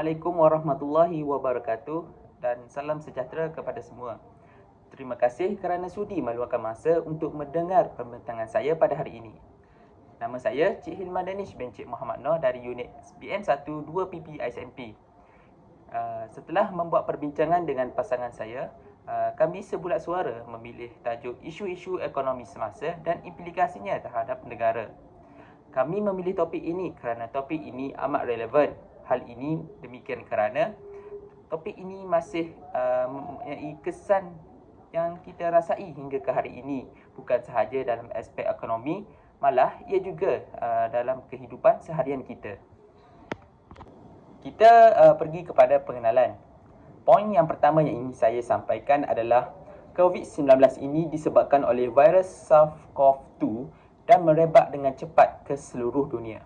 Assalamualaikum warahmatullahi wabarakatuh dan salam sejahtera kepada semua. Terima kasih kerana sudi meluangkan masa untuk mendengar pembincangan saya pada hari ini. Nama saya Cik Hilman Danish bin Cik Muhammad Noor dari unit BN1 2PP ISMP. Setelah membuat perbincangan dengan pasangan saya, kami sebulat suara memilih tajuk isu-isu ekonomi semasa dan implikasinya terhadap negara. Kami memilih topik ini kerana topik ini amat relevan. Hal ini demikian kerana topik ini masih mempunyai kesan yang kita rasai hingga ke hari ini. Bukan sahaja dalam aspek ekonomi, malah ia juga dalam kehidupan seharian kita. Kita pergi kepada pengenalan. Poin yang pertama yang ingin saya sampaikan adalah COVID-19 ini disebabkan oleh virus SARS-CoV-2 dan merebak dengan cepat ke seluruh dunia.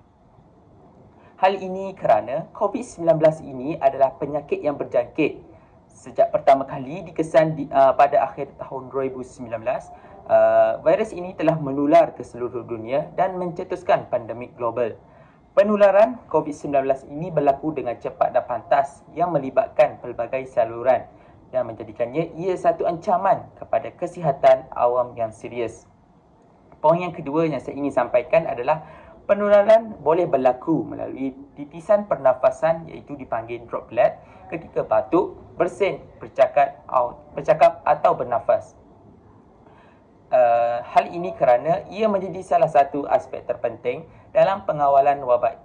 Hal ini kerana COVID-19 ini adalah penyakit yang berjangkit. Sejak pertama kali dikesan pada akhir tahun 2019, virus ini telah menular ke seluruh dunia dan mencetuskan pandemik global. Penularan COVID-19 ini berlaku dengan cepat dan pantas yang melibatkan pelbagai saluran yang menjadikannya ia satu ancaman kepada kesihatan awam yang serius. Poin yang kedua yang saya ingin sampaikan adalah penularan boleh berlaku melalui titisan pernafasan iaitu dipanggil droplet ketika batuk, bersin, bercakap atau bernafas. Hal ini kerana ia menjadi salah satu aspek terpenting dalam pengawalan wabak.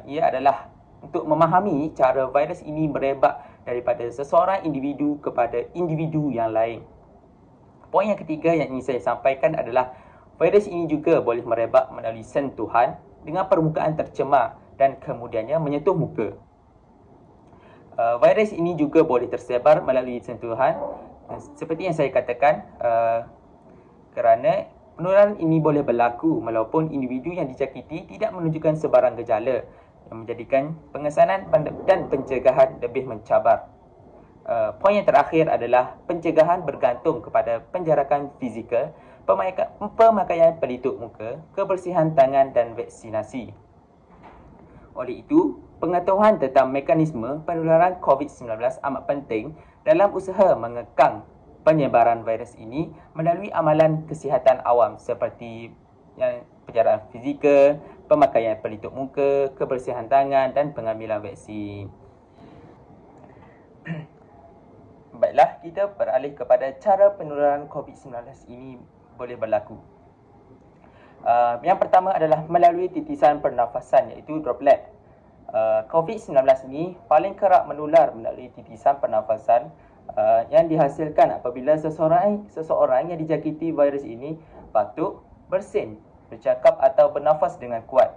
Ia adalah untuk memahami cara virus ini merebak daripada seseorang individu kepada individu yang lain. Poin yang ketiga yang ingin saya sampaikan adalah virus ini juga boleh merebak melalui sentuhan dengan permukaan tercemar dan kemudiannya menyentuh muka. Virus ini juga boleh tersebar melalui sentuhan seperti yang saya katakan kerana penularan ini boleh berlaku walaupun individu yang dijangkiti tidak menunjukkan sebarang gejala yang menjadikan pengesanan dan pencegahan lebih mencabar. Poin yang terakhir adalah pencegahan bergantung kepada penjarakan fizikal, pemakaian pelitup muka, kebersihan tangan dan vaksinasi. Oleh itu, pengetahuan tentang mekanisme penularan COVID-19 amat penting dalam usaha mengekang penyebaran virus ini melalui amalan kesihatan awam seperti penjarakan fizikal, pemakaian pelitup muka, kebersihan tangan dan pengambilan vaksin. Baiklah, kita beralih kepada cara penularan COVID-19 ini boleh berlaku. Yang pertama adalah melalui titisan pernafasan iaitu droplet. COVID-19 ini paling kerap menular melalui titisan pernafasan yang dihasilkan apabila seseorang yang dijangkiti virus ini batuk, bersin, bercakap atau bernafas dengan kuat.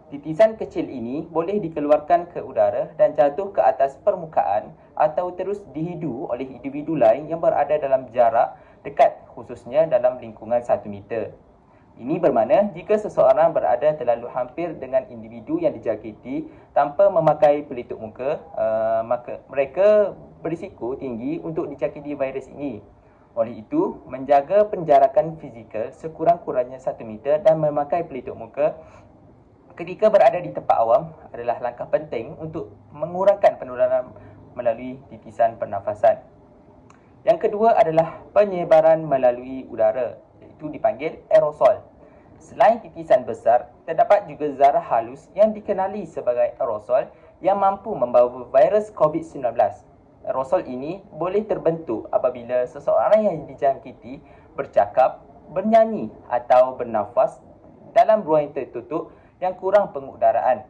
Titisan kecil ini boleh dikeluarkan ke udara dan jatuh ke atas permukaan atau terus dihidu oleh individu lain yang berada dalam jarak dekat, khususnya dalam lingkungan 1 meter. Ini bermakna jika seseorang berada terlalu hampir dengan individu yang dijangkiti tanpa memakai pelitup muka, maka mereka berisiko tinggi untuk dijangkiti virus ini. Oleh itu, menjaga penjarakan fizikal sekurang-kurangnya 1 meter dan memakai pelitup muka ketika berada di tempat awam adalah langkah penting untuk mengurangkan penularan melalui titisan pernafasan. Yang kedua adalah penyebaran melalui udara, iaitu dipanggil aerosol. Selain titisan besar, terdapat juga zarah halus yang dikenali sebagai aerosol yang mampu membawa virus COVID-19. Aerosol ini boleh terbentuk apabila seseorang yang dijangkiti bercakap, bernyanyi atau bernafas dalam ruang yang tertutup yang kurang pengudaraan.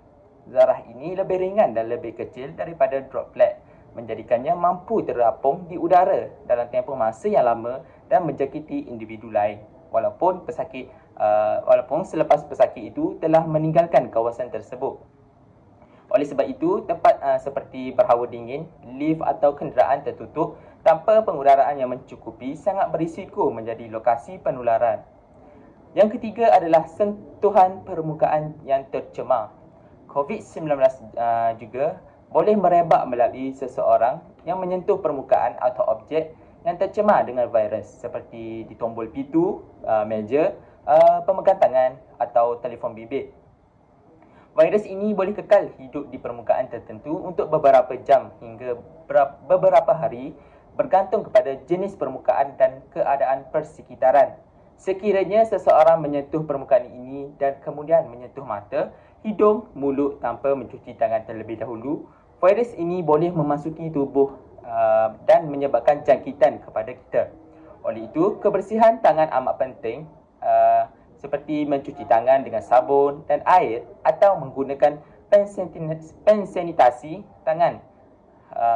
Zarah ini lebih ringan dan lebih kecil daripada droplet, menjadikannya mampu terapung di udara dalam tempoh masa yang lama dan menjangkiti individu lain walaupun selepas pesakit itu telah meninggalkan kawasan tersebut. Oleh sebab itu, tempat seperti berhawa dingin, lift atau kenderaan tertutup tanpa pengudaraan yang mencukupi sangat berisiko menjadi lokasi penularan. Yang ketiga adalah sentuhan permukaan yang tercemar. COVID-19 juga boleh merebak melalui seseorang yang menyentuh permukaan atau objek yang tercemar dengan virus seperti di tombol pintu, meja, pemegang tangan atau telefon bimbit. Virus ini boleh kekal hidup di permukaan tertentu untuk beberapa jam hingga beberapa hari bergantung kepada jenis permukaan dan keadaan persekitaran. Sekiranya seseorang menyentuh permukaan ini dan kemudian menyentuh mata, hidung, mulut tanpa mencuci tangan terlebih dahulu, virus ini boleh memasuki tubuh dan menyebabkan jangkitan kepada kita. Oleh itu, kebersihan tangan amat penting, seperti mencuci tangan dengan sabun dan air atau menggunakan pen sanitasi tangan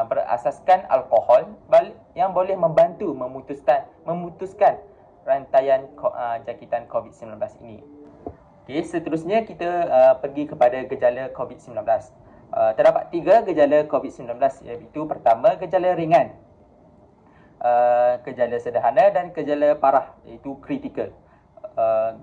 berasaskan alkohol yang boleh membantu memutuskan rantaian jangkitan COVID-19 ini. Okay, seterusnya kita pergi kepada gejala COVID-19. Terdapat 3 gejala COVID-19, iaitu pertama, gejala ringan, gejala sederhana dan gejala parah, iaitu kritikal.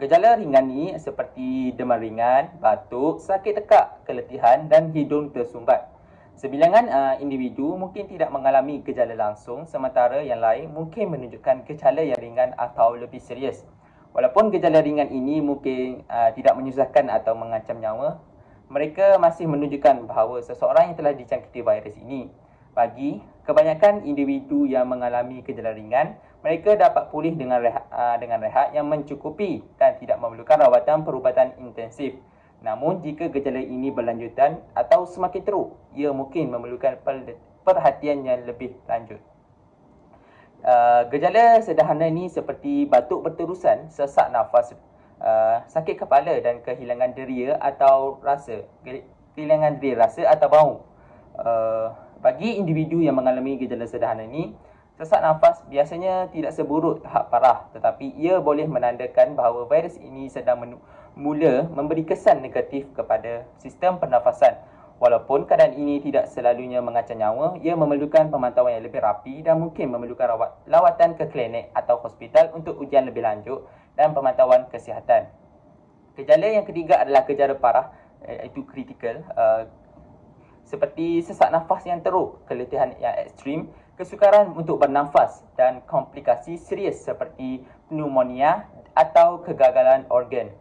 Gejala ringan ni seperti demam ringan, batuk, sakit tekak, keletihan dan hidung tersumbat. Sebilangan individu mungkin tidak mengalami gejala langsung, sementara yang lain mungkin menunjukkan gejala yang ringan atau lebih serius. Walaupun gejala ringan ini mungkin tidak menyusahkan atau mengancam nyawa, mereka masih menunjukkan bahawa seseorang yang telah dijangkiti virus ini. Bagi kebanyakan individu yang mengalami gejala ringan, mereka dapat pulih dengan rehat yang mencukupi dan tidak memerlukan rawatan perubatan intensif. Namun, jika gejala ini berlanjutan atau semakin teruk, ia mungkin memerlukan perhatian yang lebih lanjut. Gejala sederhana ini seperti batuk berterusan, sesak nafas, sakit kepala dan kehilangan deria rasa atau bau. Bagi individu yang mengalami gejala sederhana ini, sesak nafas biasanya tidak seburuk tahap parah, tetapi ia boleh menandakan bahawa virus ini sedang mula memberi kesan negatif kepada sistem pernafasan. Walaupun keadaan ini tidak selalunya mengancam nyawa, ia memerlukan pemantauan yang lebih rapi dan mungkin memerlukan lawatan ke klinik atau hospital untuk ujian lebih lanjut dan pemantauan kesihatan. Gejala yang ketiga adalah gejala parah, iaitu kritikal, seperti sesak nafas yang teruk, keletihan yang ekstrim, kesukaran untuk bernafas dan komplikasi serius seperti pneumonia atau kegagalan organ.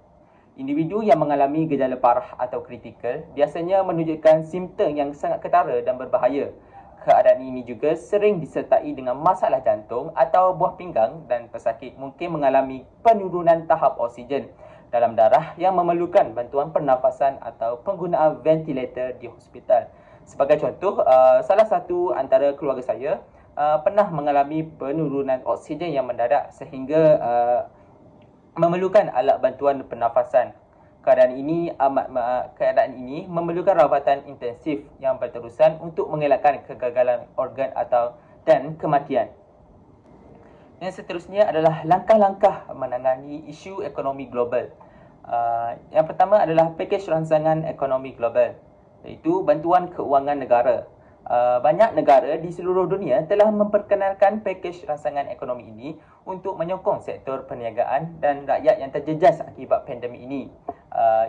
Individu yang mengalami gejala parah atau kritikal biasanya menunjukkan simptom yang sangat ketara dan berbahaya. Keadaan ini juga sering disertai dengan masalah jantung atau buah pinggang, dan pesakit mungkin mengalami penurunan tahap oksigen dalam darah yang memerlukan bantuan pernafasan atau penggunaan ventilator di hospital. Sebagai contoh, salah satu antara keluarga saya pernah mengalami penurunan oksigen yang mendadak sehingga memerlukan alat bantuan pernafasan. Keadaan ini memerlukan rawatan intensif yang berterusan untuk mengelakkan kegagalan organ dan kematian. Yang seterusnya adalah langkah-langkah menangani isu ekonomi global. Yang pertama adalah pakej rancangan ekonomi global, iaitu bantuan keuangan negara. Banyak negara di seluruh dunia telah memperkenalkan pakej rancangan ekonomi ini untuk menyokong sektor perniagaan dan rakyat yang terjejas akibat pandemik ini.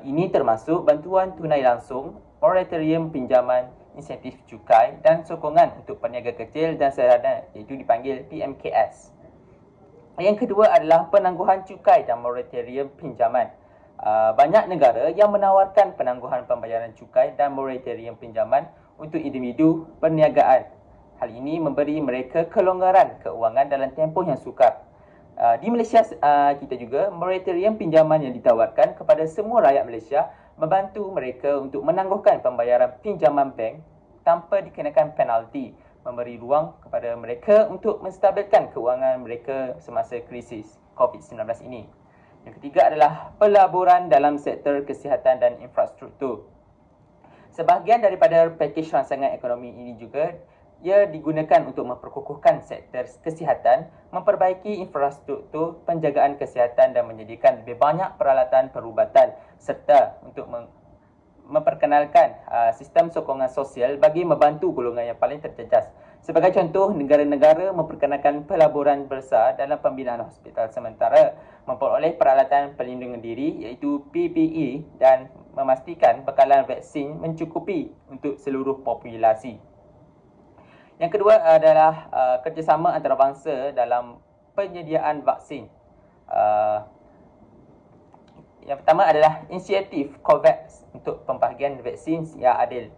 Ini termasuk bantuan tunai langsung, moratorium pinjaman, insentif cukai dan sokongan untuk peniaga kecil dan sederhana, iaitu dipanggil PMKS. Yang kedua adalah penangguhan cukai dan moratorium pinjaman. Banyak negara yang menawarkan penangguhan pembayaran cukai dan moratorium pinjaman untuk individu perniagaan. Hal ini memberi mereka kelonggaran keuangan dalam tempoh yang sukar. Di Malaysia kita juga, moratorium pinjaman yang ditawarkan kepada semua rakyat Malaysia membantu mereka untuk menangguhkan pembayaran pinjaman bank tanpa dikenakan penalti, memberi ruang kepada mereka untuk menstabilkan keuangan mereka semasa krisis COVID-19 ini. Yang ketiga adalah pelaburan dalam sektor kesihatan dan infrastruktur. Sebahagian daripada pakej rancangan ekonomi ini juga ia digunakan untuk memperkukuhkan sektor kesihatan, memperbaiki infrastruktur penjagaan kesihatan dan menyediakan lebih banyak peralatan perubatan serta untuk memperkenalkan sistem sokongan sosial bagi membantu golongan yang paling terjejas. Sebagai contoh, negara-negara memperkenalkan pelaburan besar dalam pembinaan hospital sementara memperoleh peralatan perlindungan diri iaitu PPE dan memastikan bekalan vaksin mencukupi untuk seluruh populasi. Yang kedua adalah kerjasama antarabangsa dalam penyediaan vaksin. Yang pertama adalah inisiatif COVAX untuk pembahagian vaksin yang adil.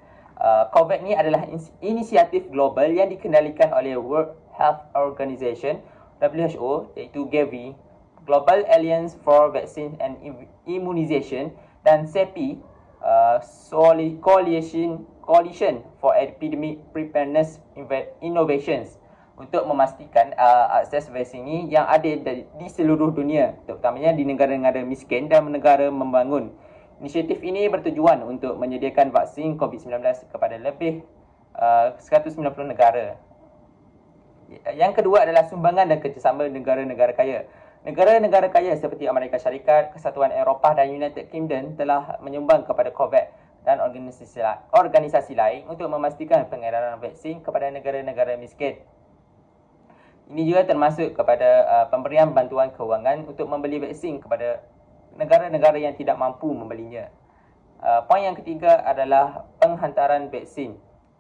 COVAX ni adalah inisiatif global yang dikendalikan oleh World Health Organization WHO, iaitu Gavi, Global Alliance for Vaccine and Immunization, dan CEPI, Coalition for Epidemic Preparedness Innovations, untuk memastikan akses vaksin ini yang adil di seluruh dunia, terutamanya di negara-negara miskin dan negara membangun. Inisiatif ini bertujuan untuk menyediakan vaksin COVID-19 kepada lebih 190 negara. Yang kedua adalah sumbangan dan kerjasama negara-negara kaya. Negara-negara kaya seperti Amerika Syarikat, Kesatuan Eropah dan United Kingdom telah menyumbang kepada COVAX dan organisasi lain untuk memastikan pengedaran vaksin kepada negara-negara miskin. Ini juga termasuk kepada pemberian bantuan kewangan untuk membeli vaksin kepada negara-negara yang tidak mampu membelinya. Poin yang ketiga adalah penghantaran vaksin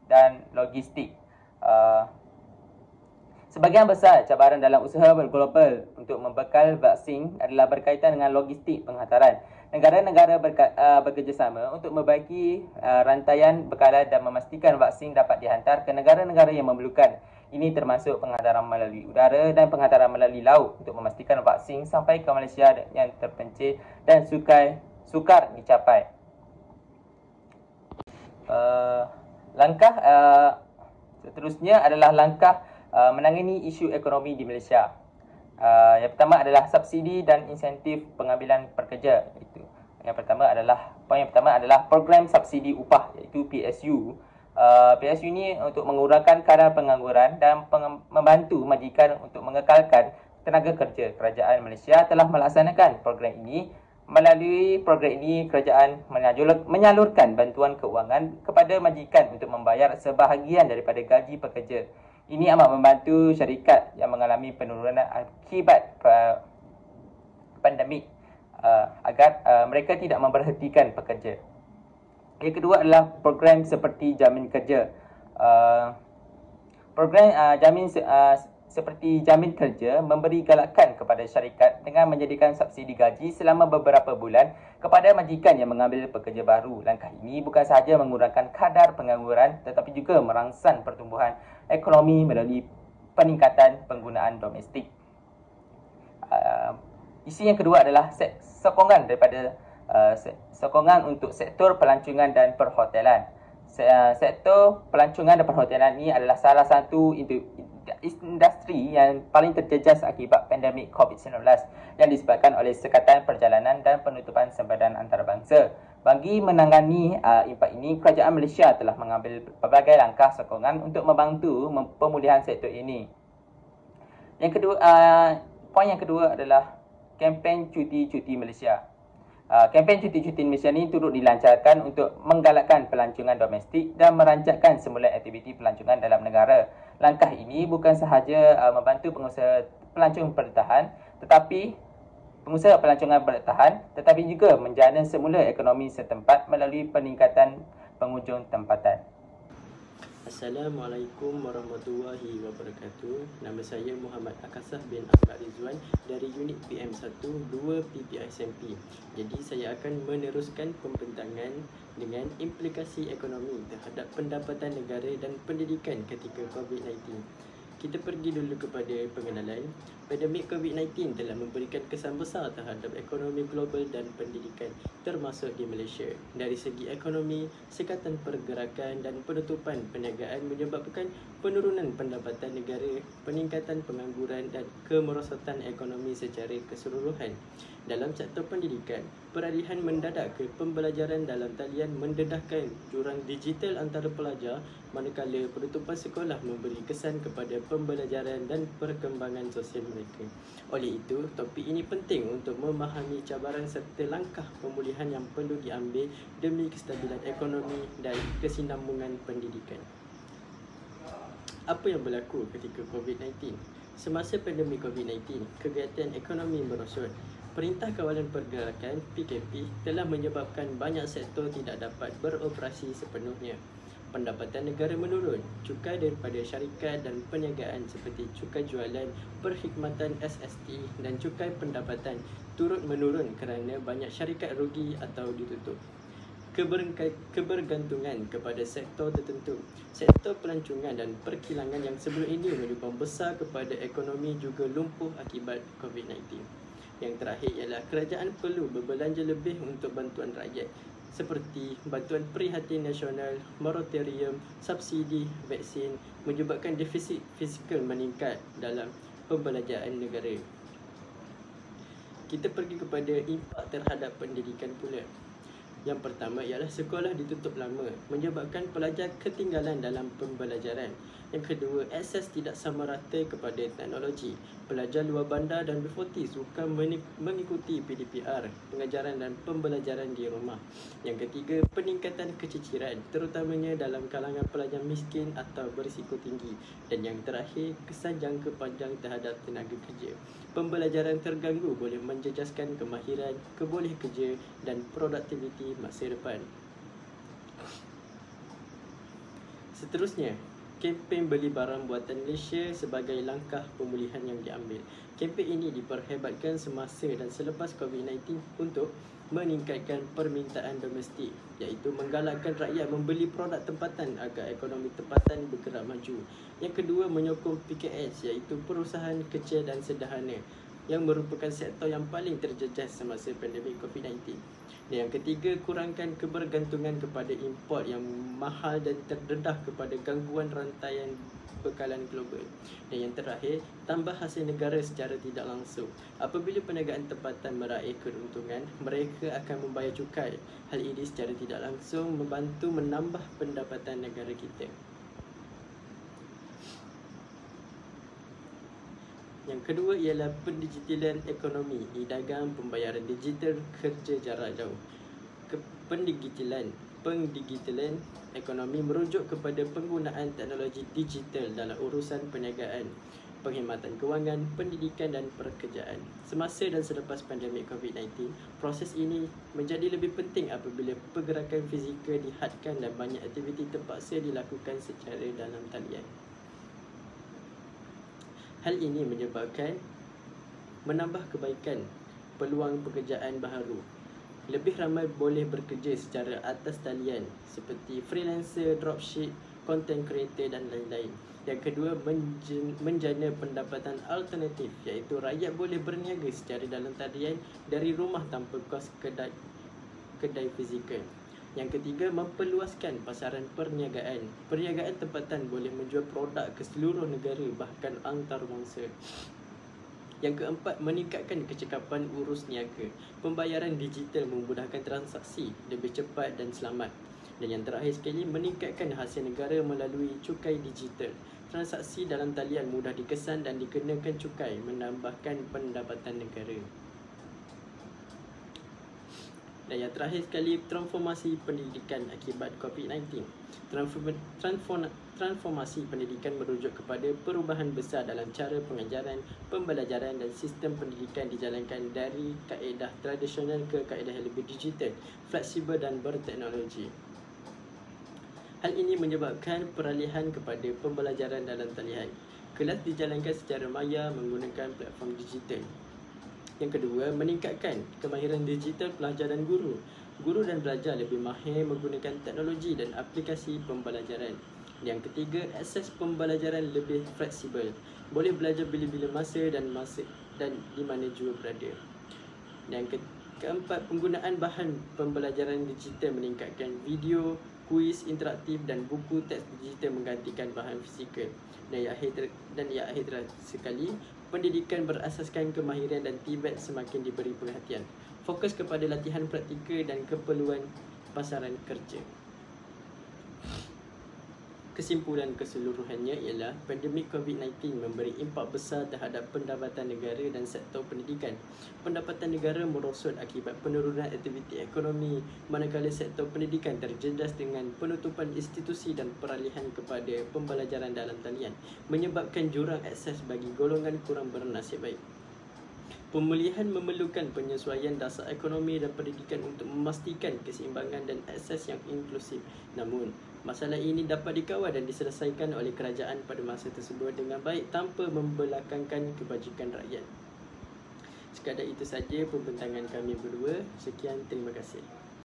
dan logistik. Sebahagian besar cabaran dalam usaha global untuk membekal vaksin adalah berkaitan dengan logistik penghantaran. Negara-negara bekerjasama untuk membagi rantaian bekalan dan memastikan vaksin dapat dihantar ke negara-negara yang memerlukan. Ini termasuk penghantaran melalui udara dan penghantaran melalui laut untuk memastikan vaksin sampai ke Malaysia yang terpencil dan sukar dicapai. Langkah seterusnya adalah langkah menangani isu ekonomi di Malaysia. Yang pertama adalah subsidi dan insentif pengambilan pekerja. Poin yang pertama adalah program subsidi upah, iaitu PSU. PSU ini untuk mengurangkan kadar pengangguran dan membantu majikan untuk mengekalkan tenaga kerja. Kerajaan Malaysia telah melaksanakan program ini. Melalui program ini, kerajaan menyalurkan bantuan keuangan kepada majikan untuk membayar sebahagian daripada gaji pekerja. Ini amat membantu syarikat yang mengalami penurunan akibat pandemik agar mereka tidak memberhentikan pekerja. Yang kedua adalah program seperti jamin kerja. Program seperti jamin kerja memberi galakan kepada syarikat dengan menjadikan subsidi gaji selama beberapa bulan kepada majikan yang mengambil pekerja baru. Langkah ini bukan sahaja mengurangkan kadar pengangguran tetapi juga merangsang pertumbuhan ekonomi melalui peningkatan penggunaan domestik. Isu yang kedua adalah sokongan untuk sektor pelancongan dan perhotelan. Sektor pelancongan dan perhotelan ini adalah salah satu industri yang paling terjejas akibat pandemik COVID-19 yang disebabkan oleh sekatan perjalanan dan penutupan sembadan antarabangsa. Bagi menangani impak ini, kerajaan Malaysia telah mengambil pelbagai langkah sokongan untuk membantu pemulihan sektor ini. Poin yang kedua adalah kempen cuti-cuti Malaysia. Kempen cuti-cuti Malaysia ini turut dilancarkan untuk menggalakkan pelancongan domestik dan merancangkan semula aktiviti pelancongan dalam negara. Langkah ini bukan sahaja membantu pengusaha pelancongan bertahan tetapi juga menjana semula ekonomi setempat melalui peningkatan pengunjung tempatan. Assalamualaikum warahmatullahi wabarakatuh. Nama saya Muhammad Akasah bin Ahmad Rizwan dari unit PM1 2 PPISMP. Jadi saya akan meneruskan pembentangan dengan implikasi ekonomi terhadap pendapatan negara dan pendidikan ketika COVID-19. Kita pergi dulu kepada pengenalan. Pandemik COVID-19 telah memberikan kesan besar terhadap ekonomi global dan pendidikan, termasuk di Malaysia. Dari segi ekonomi, sekatan pergerakan dan penutupan perniagaan menyebabkan penurunan pendapatan negara, peningkatan pengangguran dan kemerosotan ekonomi secara keseluruhan. Dalam sektor pendidikan, peralihan mendadak ke pembelajaran dalam talian mendedahkan jurang digital antara pelajar, manakala penutupan sekolah memberi kesan kepada pembelajaran dan perkembangan sosial mereka. Oleh itu, topik ini penting untuk memahami cabaran serta langkah pemulihan yang perlu diambil demi kestabilan ekonomi dan kesinambungan pendidikan. Apa yang berlaku ketika COVID-19? Semasa pandemik COVID-19, kegiatan ekonomi merosot. Perintah Kawalan Pergerakan PKP telah menyebabkan banyak sektor tidak dapat beroperasi sepenuhnya. Pendapatan negara menurun. Cukai daripada syarikat dan perniagaan seperti cukai jualan, perkhidmatan SST dan cukai pendapatan turut menurun kerana banyak syarikat rugi atau ditutup. Kebergantungan kepada sektor tertentu. Sektor pelancongan dan perkilangan yang sebelum ini menyumbang besar kepada ekonomi juga lumpuh akibat COVID-19. Yang terakhir ialah kerajaan perlu berbelanja lebih untuk bantuan rakyat seperti bantuan prihatin nasional, moratorium, subsidi vaksin menyebabkan defisit fizikal meningkat dalam pembelanjaan negara. Kita pergi kepada impak terhadap pendidikan pula. Yang pertama ialah sekolah ditutup lama menyebabkan pelajar ketinggalan dalam pembelajaran. Yang kedua, akses tidak sama rata kepada teknologi. Pelajar luar bandar dan B40 suka mengikuti PDPR, pengajaran dan pembelajaran di rumah. Yang ketiga, peningkatan keciciran terutamanya dalam kalangan pelajar miskin atau berisiko tinggi. Dan yang terakhir, kesan jangka panjang terhadap tenaga kerja. Pembelajaran terganggu boleh menjejaskan kemahiran, keboleh kerja dan produktiviti masa depan. Seterusnya, kempen beli barang buatan Malaysia sebagai langkah pemulihan yang diambil. Kempen ini diperhebatkan semasa dan selepas COVID-19 untuk meningkatkan permintaan domestik, iaitu menggalakkan rakyat membeli produk tempatan agar ekonomi tempatan bergerak maju. Yang kedua, menyokong PKS, iaitu perusahaan kecil dan sederhana yang merupakan sektor yang paling terjejas semasa pandemik COVID-19. Dan yang ketiga, kurangkan kebergantungan kepada import yang mahal dan terdedah kepada gangguan rantaian bekalan global. Dan yang terakhir, tambah hasil negara secara tidak langsung. Apabila perniagaan tempatan meraih keuntungan, mereka akan membayar cukai. Hal ini secara tidak langsung membantu menambah pendapatan negara kita. Yang kedua ialah pendigitalan ekonomi, e-dagang, pembayaran digital, kerja jarak jauh. Pendigitalan ekonomi merujuk kepada penggunaan teknologi digital dalam urusan perniagaan, penghematan kewangan, pendidikan dan pekerjaan. Semasa dan selepas pandemik COVID-19, proses ini menjadi lebih penting apabila pergerakan fizikal dihadkan dan banyak aktiviti terpaksa dilakukan secara dalam talian. Hal ini menyebabkan menambah kebaikan peluang pekerjaan baharu. Lebih ramai boleh bekerja secara atas talian seperti freelancer, dropship, content creator dan lain-lain. Yang kedua, menjana pendapatan alternatif, iaitu rakyat boleh berniaga secara dalam talian dari rumah tanpa kos kedai fizikal. Yang ketiga, memperluaskan pasaran perniagaan. Perniagaan tempatan boleh menjual produk ke seluruh negara, bahkan antarabangsa. Yang keempat, meningkatkan kecekapan urus niaga. Pembayaran digital memudahkan transaksi lebih cepat dan selamat. Dan yang terakhir sekali, meningkatkan hasil negara melalui cukai digital. Transaksi dalam talian mudah dikesan dan dikenakan cukai, menambahkan pendapatan negara. Dan yang terakhir sekali, transformasi pendidikan akibat COVID-19. Transformasi pendidikan merujuk kepada perubahan besar dalam cara pengajaran, pembelajaran dan sistem pendidikan dijalankan dari kaedah tradisional ke kaedah yang lebih digital, fleksibel dan berteknologi. Hal ini menyebabkan peralihan kepada pembelajaran dalam talian. Kelas dijalankan secara maya menggunakan platform digital. Yang kedua, meningkatkan kemahiran digital pelajar dan guru. Guru dan pelajar lebih mahir menggunakan teknologi dan aplikasi pembelajaran. Yang ketiga, akses pembelajaran lebih fleksibel. Boleh belajar bila-bila masa dan di mana jua berada. Yang keempat, penggunaan bahan pembelajaran digital meningkatkan video, kuis interaktif dan buku teks digital menggantikan bahan fizikal. Dan yang akhir sekali, pendidikan berasaskan kemahiran dan tibet semakin diberi perhatian. Fokus kepada latihan praktikal dan keperluan pasaran kerja. Kesimpulan keseluruhannya ialah pandemik COVID-19 memberi impak besar terhadap pendapatan negara dan sektor pendidikan. Pendapatan negara merosot akibat penurunan aktiviti ekonomi, manakala sektor pendidikan terjejas dengan penutupan institusi dan peralihan kepada pembelajaran dalam talian, menyebabkan jurang akses bagi golongan kurang bernasib baik. Pemulihan memerlukan penyesuaian dasar ekonomi dan pendidikan untuk memastikan keseimbangan dan akses yang inklusif. Namun, Masalah ini dapat dikawal dan diselesaikan oleh kerajaan pada masa tersebut dengan baik tanpa membelakangkan kebajikan rakyat. Sekadar itu saja pembentangan kami berdua. Sekian, terima kasih.